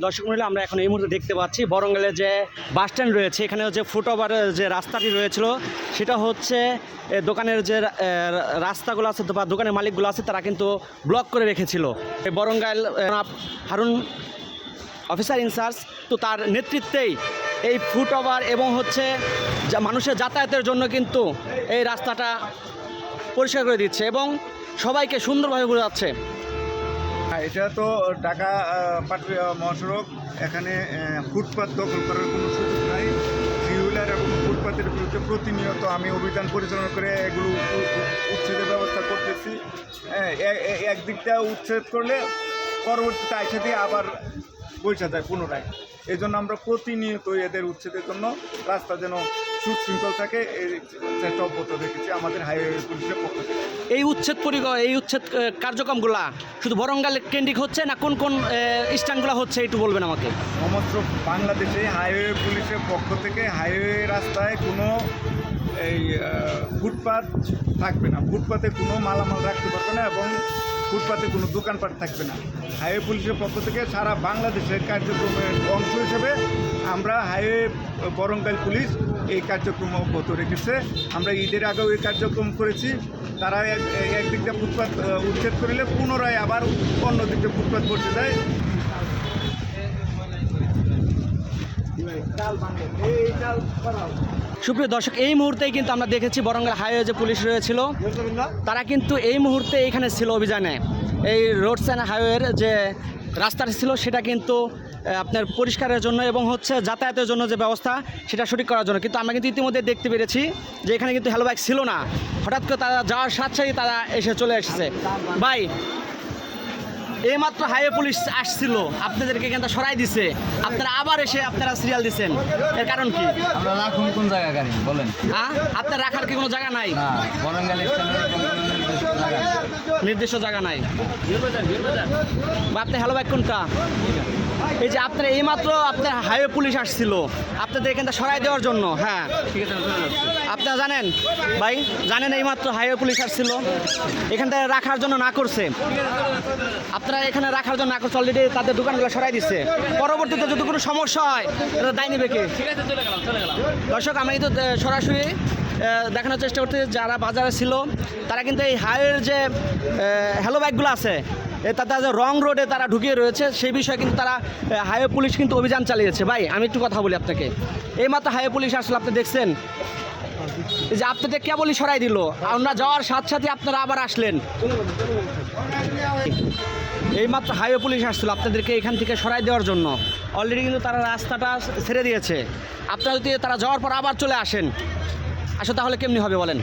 দর্শক মহলে আমরা এখন এই মুহূর্তে দেখতে পাচ্ছি বরঙ্গলে যে বাস স্ট্যান্ড রয়েছে, এখানে যে ফুটওভারের যে রাস্তাটি রয়েছিল সেটা হচ্ছে দোকানের যে রাস্তাগুলো আছে বা দোকানের মালিকগুলো আছে তারা কিন্তু ব্লক করে রেখেছিল। বরঙ্গাইল হারুন অফিসার ইনচার্জ তো তার নেতৃত্বেই এই ফুটওভার এবং হচ্ছে মানুষের যাতায়াতের জন্য কিন্তু এই রাস্তাটা পরিষ্কার করে দিচ্ছে এবং সবাইকে সুন্দরভাবে বোঝাচ্ছে। এটা তো ঢাকা পাটুরিয়া মহাসড়ক, এখানে ফুটপাত দখল করার কোনো সুযোগ নাই। থ্রি হুইলার এবং ফুটপাতের বিরুদ্ধে প্রতিনিয়ত আমি অভিযান পরিচালনা করে এগুলো উচ্ছেদের ব্যবস্থা করতেছি। একদিকটা উচ্ছেদ করলে পরবর্তীতে আইসা দিয়ে আবার বৈশা যায় পুনরায়। এই জন্য আমরা প্রতিনিয়ত এদের উচ্ছেদের জন্য রাস্তা যেন সুশৃঙ্খল থাকে এই চেষ্টা অব্যাহত রেখেছি আমাদের হাইওয়ে পুলিশের পক্ষ থেকে। এই উচ্ছেদ কার্যক্রমগুলা শুধু বরঙ্গাল কেন্দ্রিক হচ্ছে না কোন কোন স্ট্যান্ডগুলো হচ্ছে একটু বলবেন আমাকে? সমস্ত বাংলাদেশে হাইওয়ে পুলিশের পক্ষ থেকে হাইওয়ে রাস্তায় কোনো এই ফুটপাত থাকবে না, ফুটপাতে কোনো মালামাল রাখতে পারবে না এবং ফুটপাতে কোনো দোকানপাট থাকবে না। হাইওয়ে পুলিশের পক্ষ থেকে সারা বাংলাদেশের কার্যক্রমের অংশ হিসেবে আমরা হাইওয়ে বরঙ্গাইল পুলিশ এই কার্যক্রম অব্যাহত রেখেছে। আমরা ঈদের আগেও এই কার্যক্রম করেছি। তারা একদিক দিয়ে ফুটপাত উচ্ছেদ করলে পুনরায় আবার অন্য দিক দিয়ে ফুটপাত করতে যায়। সুপ্রিয় দর্শক, এই মুহূর্তেই কিন্তু আমরা দেখেছি বরঙ্গাল হাইওয়ে যে পুলিশ রয়েছিল তারা কিন্তু এই মুহূর্তে এখানে ছিল অভিযানে। এই রোডস অ্যান্ড হাইওয়ের যে রাস্তাটা ছিল সেটা কিন্তু আপনার পরিষ্কারের জন্য এবং হচ্ছে যাতায়াতের জন্য যে ব্যবস্থা সেটা সঠিক করার জন্য। কিন্তু আমরা কিন্তু ইতিমধ্যে দেখতে পেরেছি যে এখানে কিন্তু হ্যালো বাইক ছিল না, হঠাৎ করে তারা যাওয়ার সাথে তারা চলে এসেছে। ভাই, এইমাত্র হাইওয়ে পুলিশ আসছিল, আপনাদেরকে কিন্তু সরাই দিছে, আপনারা আবার এসে আপনারা সিরিয়াল দিচ্ছেন, এর কারণ কি? আমরা রাখুন কোন জায়গা গাড়ি বলেন? আপনার রাখার কি কোনো জায়গা নাই? বরঙ্গাল নির্দিষ্ট জায়গা নাই। বা আপনি হ্যালো বাইক কোনটা? এই যে আপনার এইমাত্র আপনার হাইওয়ে পুলিশ আসছিল আপনাদের এখানটা সরাই দেওয়ার জন্য। হ্যাঁ, ঠিক আছে, আপনারা জানেন ভাই, জানেন এইমাত্র হাইওয়ে পুলিশ আসছিল এখানটা রাখার জন্য না করছে, আপনারা এখানে রাখার জন্য না করছে, অলরেডি তাদের দোকানগুলো সরাই দিচ্ছে। পরবর্তীতে যদি কোনো সমস্যা হয় এটা দায় নেবে কে? দর্শক, আমরা কিন্তু সরাসরি দেখানোর চেষ্টা করতে যারা বাজারে ছিল তারা কিন্তু এই হাইওয়ের যে হ্যালো বাইকগুলো আছে তাদের যে রং রোডে তারা ঢুকিয়ে রয়েছে সেই বিষয়ে কিন্তু তারা হাইওয়ে পুলিশ কিন্তু অভিযান চালিয়েছে। ভাই, আমি একটু কথা বলি আপনাকে, এইমাত্র হাইওয়ে পুলিশ আসলে আপনি দেখছেন এই যে আপনাদের কেবলই সরাই দিল, আমরা যাওয়ার সাথে সাথে আপনারা আবার আসলেন। এইমাত্র হাইওয়ে পুলিশ আসছিল আপনাদেরকে এখান থেকে সরাই দেওয়ার জন্য, অলরেডি কিন্তু তারা রাস্তাটা ছেড়ে দিয়েছে। আপনারা যদি তারা যাওয়ার পর আবার চলে আসেন, আসলে তাহলে কেমনি হবে বলেন?